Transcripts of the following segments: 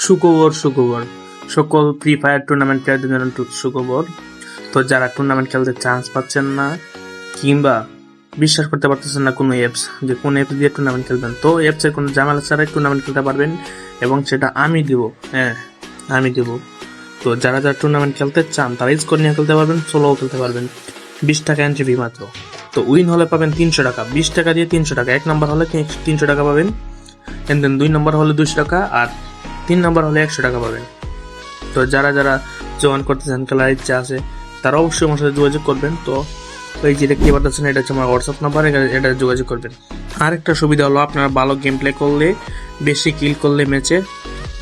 সুখবর সুখবর সকল ফ্রি ফায়ার টুর্নামেন্ট প্লেয়ারদের জন্য সুখবর। তো যারা টুর্নামেন্ট খেলতে চান্স পাচ্ছেন না কিংবা বিশ্বাস করতে পারতেছেন না কোনো অ্যাপস, যে কোন অ্যাপস দিয়ে টুর্নামেন্ট খেলবেন, তো অ্যাপসের কোনো ঝামেলা ছাড়াই টুর্নামেন্ট খেলতে পারবেন এবং সেটা আমি দিব। হ্যাঁ, আমি দিব। তো যারা যারা টুর্নামেন্ট খেলতে চান তারা স্কোর নিয়ে খেলতে পারবেন, সোলোও খেলতে পারবেন। 20 টাকা এন্ট্রি ফি মাত্র। তো উইন হলে পাবেন 300 টাকা, 20 টাকা দিয়ে 300 টাকা। 1 নম্বর হলে 300 টাকা পাবেন, দেন 2 নম্বর হলে 200 টাকা, আর 3 নম্বর হলে 100 টাকা পাবেন। তো যারা যারা জয়েন করতে চান, খেলার ইচ্ছা আছে, তারা অবশ্যই আমার সাথে যোগাযোগ করবেন। তো এই যে দেখতে পাচ্ছেন, এটা হচ্ছে আমার হোয়াটসঅ্যাপ নাম্বার, এটা যোগাযোগ করবেন। আরেকটা সুবিধা হলো, আপনারা ভালো গেম প্লে করলে, বেশি কিল করলে ম্যাচে,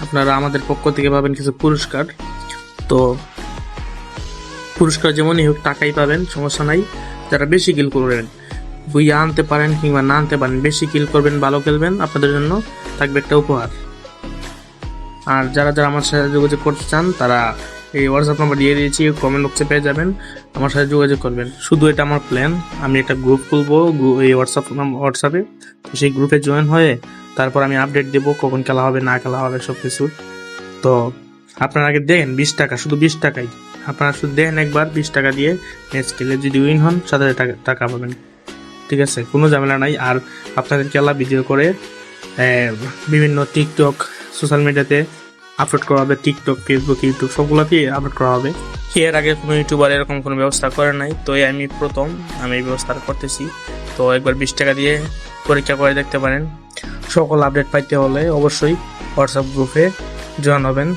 আপনারা আমাদের পক্ষ থেকে পাবেন কিছু পুরস্কার। তো পুরস্কার যেমনই হোক টাকাই পাবেন, সমস্যা নাই। যারা বেশি কিল করবেন, বুইয়া আনতে পারেন কিংবা না আনতে পারেন, বেশি কিল করবেন, ভালো খেলবেন, আপনাদের জন্য থাকবে একটা উপহার। আর যারা যারা আমার সাথে যোগাযোগ করতে চান, তারা এই হোয়াটসঅ্যাপ নাম্বার দিয়ে দিয়েছি, কমেন্ট বক্সে পেয়ে যাবেন, আমার সাথে যোগাযোগ করবেন। শুধু এটা আমার প্ল্যান, আমি একটা গ্রুপ খুলবো এই হোয়াটসঅ্যাপে। তো সেই গ্রুপে জয়েন হয়ে তারপর আমি আপডেট দেবো কখন খেলা হবে না খেলা হবে সব কিছু। তো আপনারা আগে দেখেন, 20 টাকা, শুধু 20 টাকাই। আপনারা শুধু দেখেন একবার, 20 টাকা দিয়ে ম্যাচ খেলে যদি উইন হন, সাথে টাকা পাবেন। ঠিক আছে, কোনো ঝামেলা নাই। আর আপনাদের খেলা ভিডিও করে বিভিন্ন টিকটক, সোশ্যাল মিডিয়াতে আপলোড করা হবে। টিকটক, ফেসবুক, ইউটিউব সবগুলোতেই আপলোড করা হবে। এর আগে কোনো ইউটিউবার এরকম কোনো ব্যবস্থা করে নাই, তো আমি প্রথম, আমি এই ব্যবস্থা করতেছি। তো একবার 20 টাকা দিয়ে পরীক্ষা করে দেখতে পারেন। সকল আপডেট পাইতে হলে অবশ্যই হোয়াটসঅ্যাপ গ্রুপে জয়েন হবেন।